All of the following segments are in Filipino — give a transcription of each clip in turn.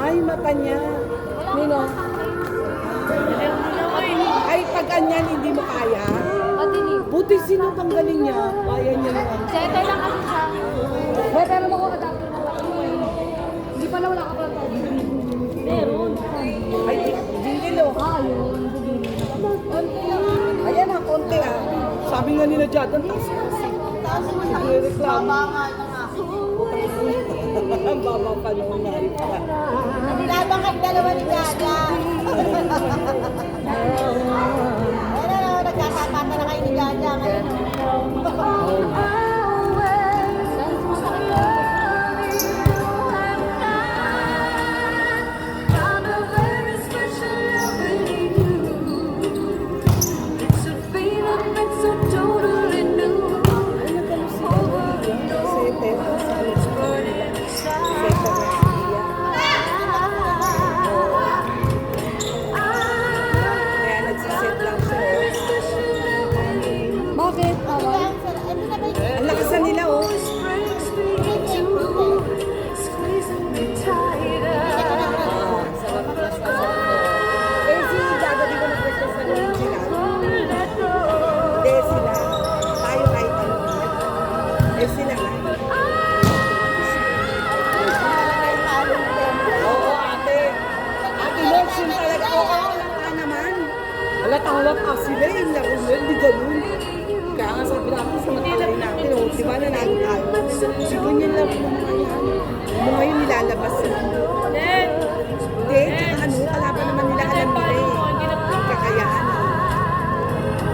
Ay, mata niya. Nino? Ay, pag ganyan, hindi mo kaya. Matinig. Buti sino tanggalin niya. Kaya niya naman. Settle lang kasi siya. May pero mo ko adapter mo. Hindi pala wala ka pala tao. Meron. Ay, jingle oh. Ah, yun. Ayan ha, konti ah. Sabi nga nila dyan, ang taas mo nagre-reklamo. Ang baba pa noon na rin pa. Labang kang dalawa ni Gaga. Ano, nagkakapata na kayo ni Gaga ngayon. Kaya nagsiset lang siya. Bakit? Ang lakas na nila oh. Eh si Gaga di ko nag-request sa nila. Hindi sila. Tayo kahit ano. Eh sila nga. Oo ate. Ate Lotion talaga. Oo, halata naman. Halata sila yung laro nila. Hindi ganun. Kaya nga sabi natin sa matalay natin. Oh, di ba nanalo tayo? Siguro yung laro ng mga yan. Ano ngayon nilalabas sila. Hindi, tsaka ano, kalaban naman nila alam nila eh. Kakayahan.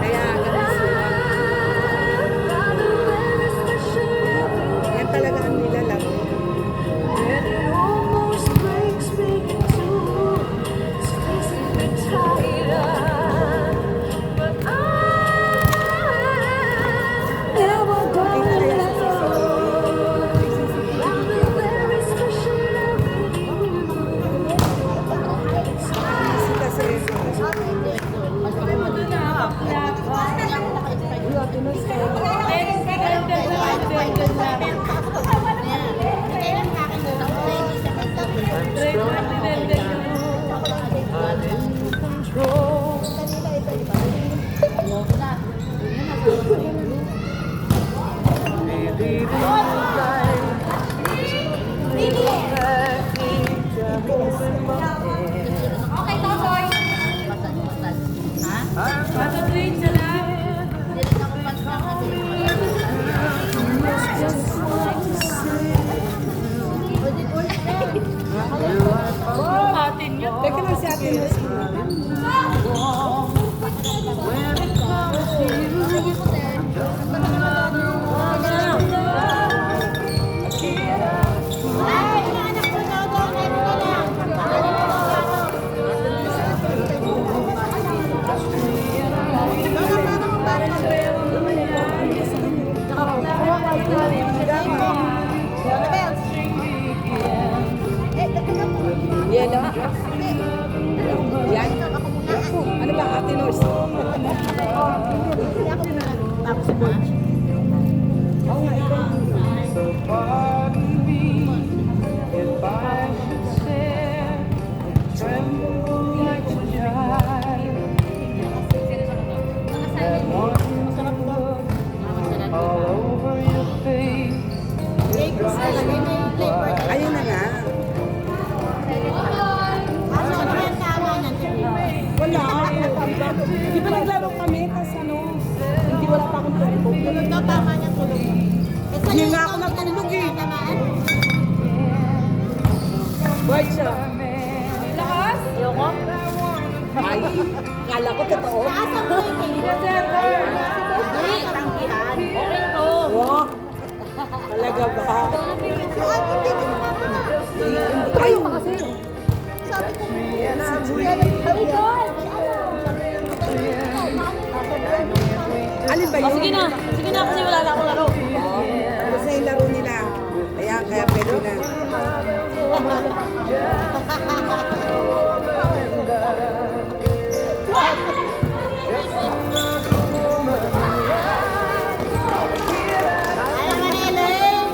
Kaya ganun sila. Yan talaga ang nilalaro. Okay, Tosoy. Teka lang si Ate Nurse. Yan ah. Yan. Ano ba Ate Nurse? Oo nga, ikaw. Ayun na nga. Wala. Di ba naglaro kami? Tapos ano, hindi wala pa akong tulog. Tulog daw, tama niya tulog. Hindi nga ako natulog eh. White siya. Lakas? Yoko? Ay, kala ko totoo. Taas ang mga Hindi. Tanggihan. Okay to. Wow. Talaga ba? Ay, sabi ko, alin ba yun? Sige na. Sige na kasi wala na akong laro. Tapos na yung laro nila. Kaya pwede na.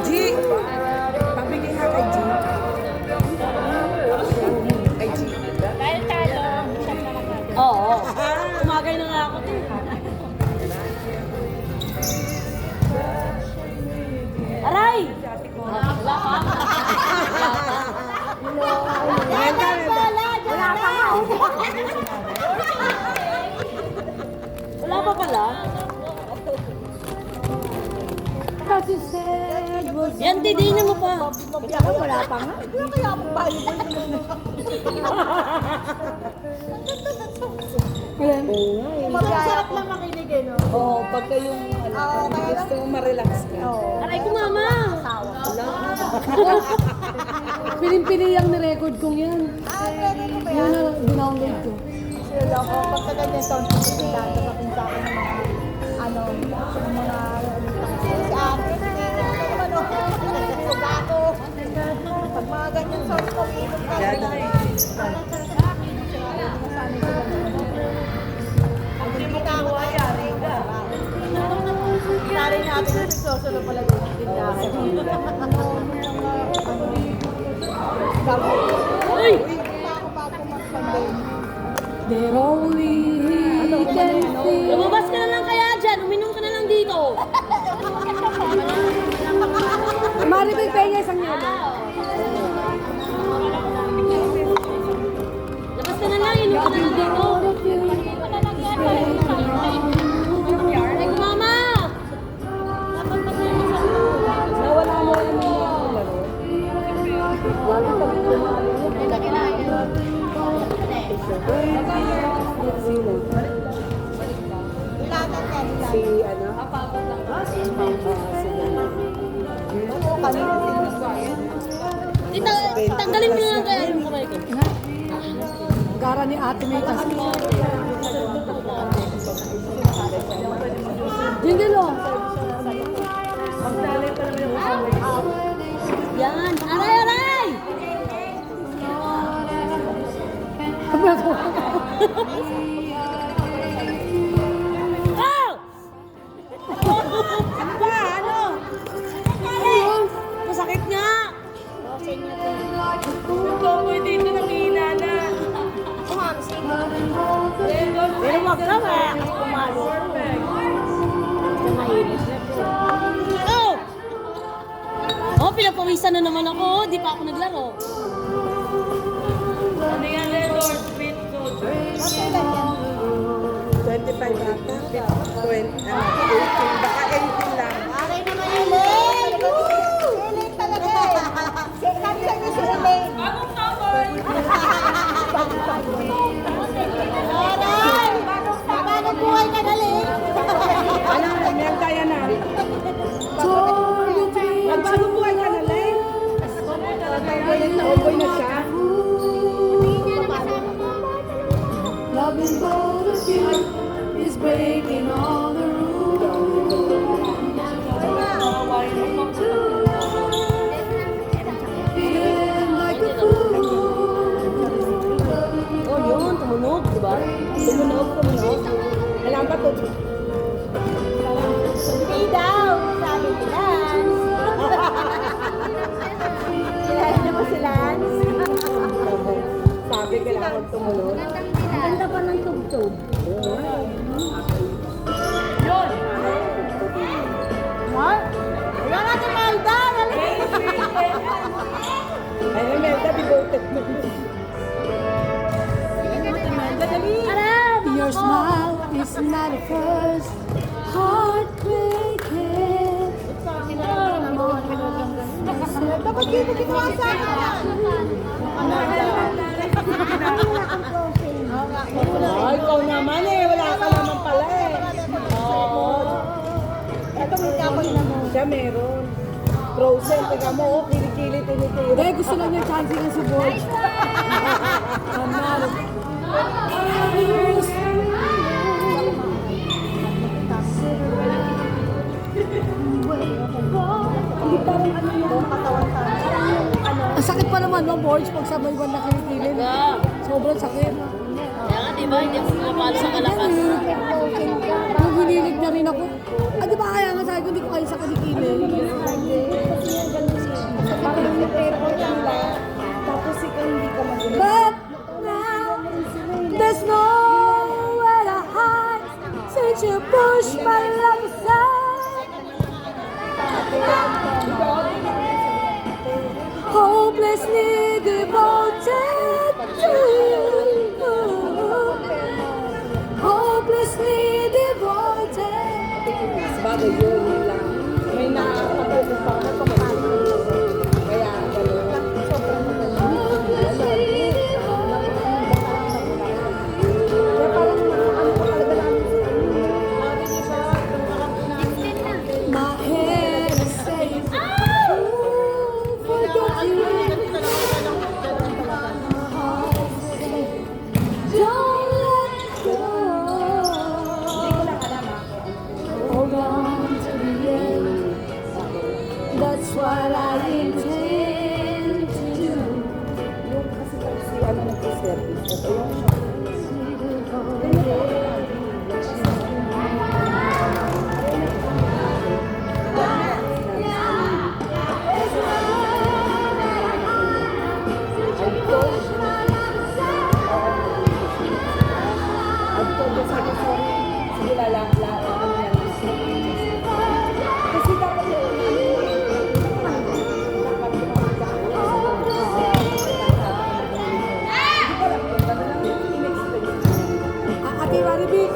G, pabigay nga kay G. Yan, didinin mo pa. Wala pa nga. Wala kaya akong Bible. Masarap lang makinig eh, no? Oo, pagka yung gusto mo ma-relax ka. Aray ko, mama. Piling-pili yung nirecord kong yan. Pwede ko ba Yan yan? na dinownload ko. Sila ako, pagka ganyan sound system, dadating sa akin ng mga, ano, yung mga, si ate, gato. Pag mga ganyan sound ko, inom ka Yan. na. Tari natin yung sosolo pala doon yung tindahan. Uy! Bago mag-pandemic. They're only he can see. Lumabas ka na lang kaya dyan. Uminom ka na lang dito. Maribig Peña isang yelo. Labas ka na lang. Inom ka na lang dito. Aray ko, mama. Nawala mo yung mga laro. Wala pa rin yung mga Sino? Si ano? Tita, tanggalin mo na lang kaya yung kamay ko. Gara ni Ate May kasi. Jindilo. Yan. Aray, aray! Oh! Ano? Masakit nga. Ito mo dito nakihina na. Pero wag ka ba? Kumalo. Oh! Oh, pinapawisan na naman ako. Di pa ako naglaro. Ano yan, Lord? Sweet food. 25 ata. 18, baka 18 lang. Aray naman yung Elaine! Elaine talaga eh! Sabi sa niyo si Elaine! Bagong cover! Aray! Paano buhay ka na, Elaine? Ano, meron kaya na. Magbagong buhay ka na, Len. Naumboy na siya. Loving both of you is breaking all the rules. Feeling like a fool. Oh, yun. Tumunog, di ba? Tumunog. Alam ba ito? Hindi daw! Sabi ni Lance! Kilala mo si Lance? Sabi kailangan tumunog. Ganda pa ng tugtog. What? Wala nga si Melda! Ayun, Melda, devoted mo. Arab! Your smile is not a first heartbreaking. Dapat dito ginawa sa akin! Ay, ikaw naman eh. Wala ka naman pala eh. Oo. Ito may kapoy na mo. Siya meron. Frozen, tiga mo, oh, kilikili, tinitira. Dahil gusto lang niya chance nga si Boy. Ang sakit pa naman no, boys, pag sabay ba nakikilig. Sobrang sakit. Kaya nga, di ba? Hindi ako pumapalo sa kalakas. Nung hinilig na rin ako. Ah, di ba kaya nga sabi ko, hindi ko kayo sa kanikilig. Tapos ikaw hindi ka mag- But now, there's nowhere to hide since you push my love aside. Hopelessly devoted to you. Hopelessly devoted. Bagay yun lang. May nakakapag Ate Maribik,